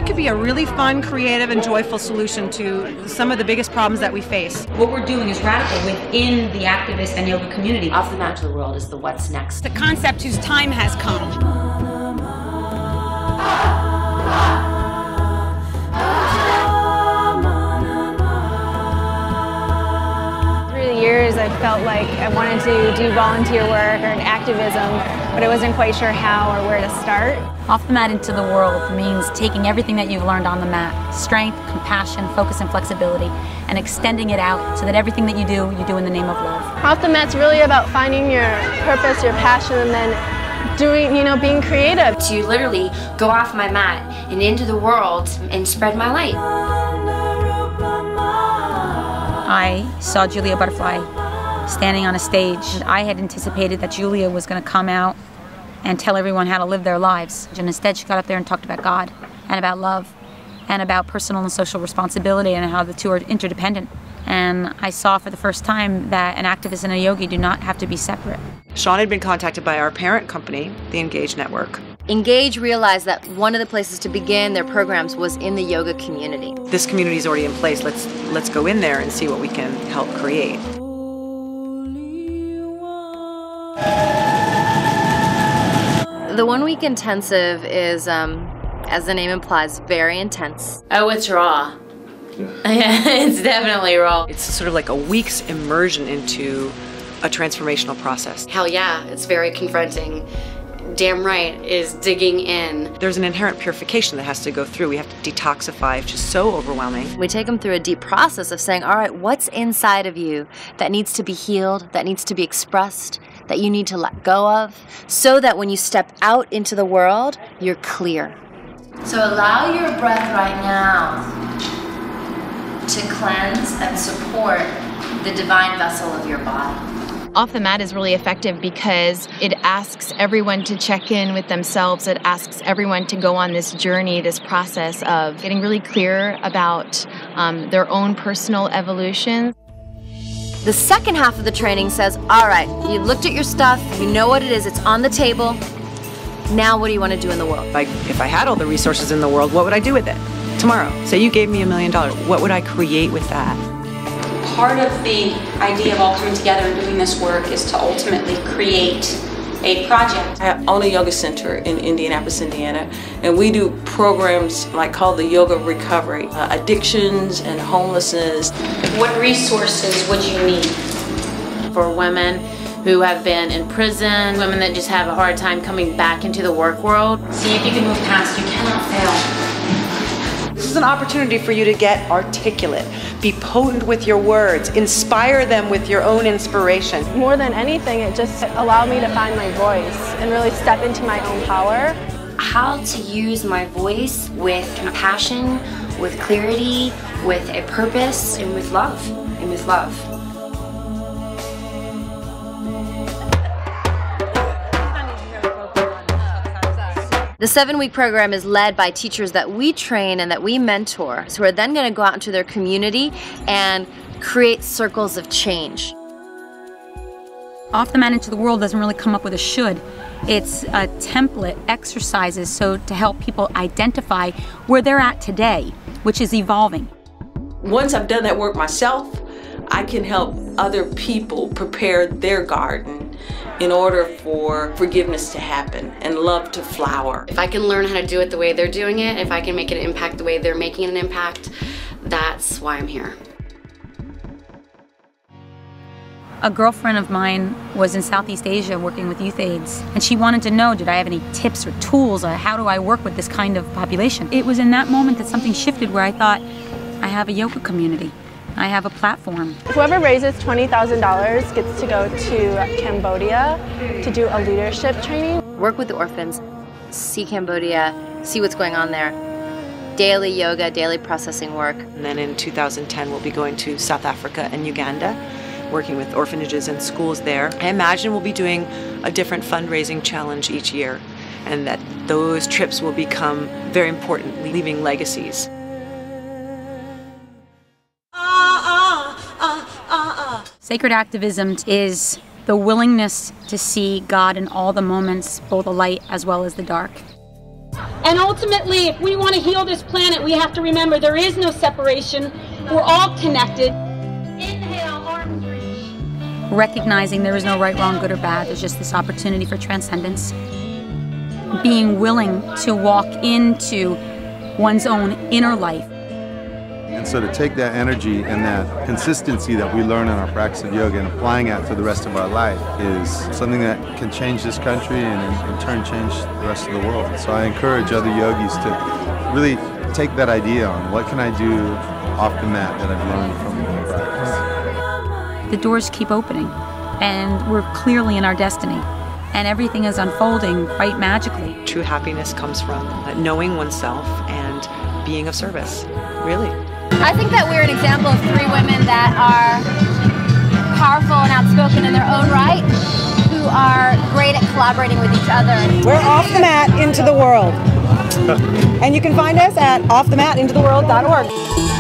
could be a really fun, creative, and joyful solution to some of the biggest problems that we face. What we're doing is radical within the activist and yoga community. Off the mat to the world is the what's next. The concept whose time has come. Years I felt like I wanted to do volunteer work or activism, but I wasn't quite sure how or where to start. Off the mat into the world means taking everything that you've learned on the mat, strength, compassion, focus, and flexibility, and extending it out so that everything that you do in the name of love. Off the mat's really about finding your purpose, your passion, and then doing, being creative. To literally go off my mat and into the world and spread my light. I saw Julia Butterfly standing on a stage. I had anticipated that Julia was going to come out and tell everyone how to live their lives. And instead she got up there and talked about God and about love and about personal and social responsibility and how the two are interdependent. And I saw for the first time that an activist and a yogi do not have to be separate. Sean had been contacted by our parent company, the Engage Network. Engage realized that one of the places to begin their programs was in the yoga community. This community is already in place. Let's go in there and see what we can help create. The 1 week intensive is, as the name implies, very intense. Oh, it's raw. Yeah, it's definitely raw. It's sort of like a week's immersion into a transformational process. Hell yeah, it's very confronting. Damn right is digging in. There's an inherent purification that has to go through. We have to detoxify, which is so overwhelming. We take them through a deep process of saying, all right, what's inside of you that needs to be healed, that needs to be expressed, that you need to let go of, so that when you step out into the world, you're clear. So allow your breath right now to cleanse and support the divine vessel of your body. Off the mat is really effective because it asks everyone to check in with themselves. It asks everyone to go on this journey, this process of getting really clear about their own personal evolution. The second half of the training says, all right, you looked at your stuff, you know what it is, it's on the table. Now what do you want to do in the world? If I had all the resources in the world, what would I do with it? Tomorrow, say you gave me $1 million, what would I create with that? Part of the idea of all coming together and doing this work is to ultimately create a project. I own a yoga center in Indianapolis, Indiana, and we do programs called the Yoga Recovery, addictions and homelessness. What resources would you need? For women who have been in prison, women that just have a hard time coming back into the work world. See if you can move past, you cannot fail. This is an opportunity for you to get articulate, be potent with your words, inspire them with your own inspiration. More than anything, it just allowed me to find my voice and really step into my own power. How to use my voice with compassion, with clarity, with a purpose, and with love. The 7-week program is led by teachers that we train and that we mentor, who are then going to go out into their community and create circles of change. Off the mat into the world doesn't really come up with a should. It's a template, exercises, so to help people identify where they're at today, which is evolving. Once I've done that work myself, I can help other people prepare their garden in order for forgiveness to happen and love to flower. If I can learn how to do it the way they're doing it, if I can make it impact the way they're making an impact, that's why I'm here. A girlfriend of mine was in Southeast Asia working with youth aids, and she wanted to know, did I have any tips or tools on how do I work with this kind of population? It was in that moment that something shifted where I thought, I have a yoga community. I have a platform. Whoever raises $20,000 gets to go to Cambodia to do a leadership training. Work with the orphans, see Cambodia, see what's going on there. Daily yoga, daily processing work. And then in 2010, we'll be going to South Africa and Uganda, working with orphanages and schools there. I imagine we'll be doing a different fundraising challenge each year, and that those trips will become very important, leaving legacies. Sacred activism is the willingness to see God in all the moments, both the light as well as the dark. And ultimately, if we want to heal this planet, we have to remember there is no separation. We're all connected. Inhale, arms reach. Recognizing there is no right, wrong, good or bad. There's just this opportunity for transcendence. Being willing to walk into one's own inner life. And so to take that energy and that consistency that we learn in our practice of yoga and applying it to the rest of our life is something that can change this country and in turn change the rest of the world. So I encourage other yogis to really take that idea on what can I do off the mat that I've learned from the practice. The doors keep opening and we're clearly in our destiny. And everything is unfolding quite magically. True happiness comes from knowing oneself and being of service, really. I think that we're an example of three women that are powerful and outspoken in their own right, who are great at collaborating with each other. We're off the mat into the world. And you can find us at offthematintotheworld.org.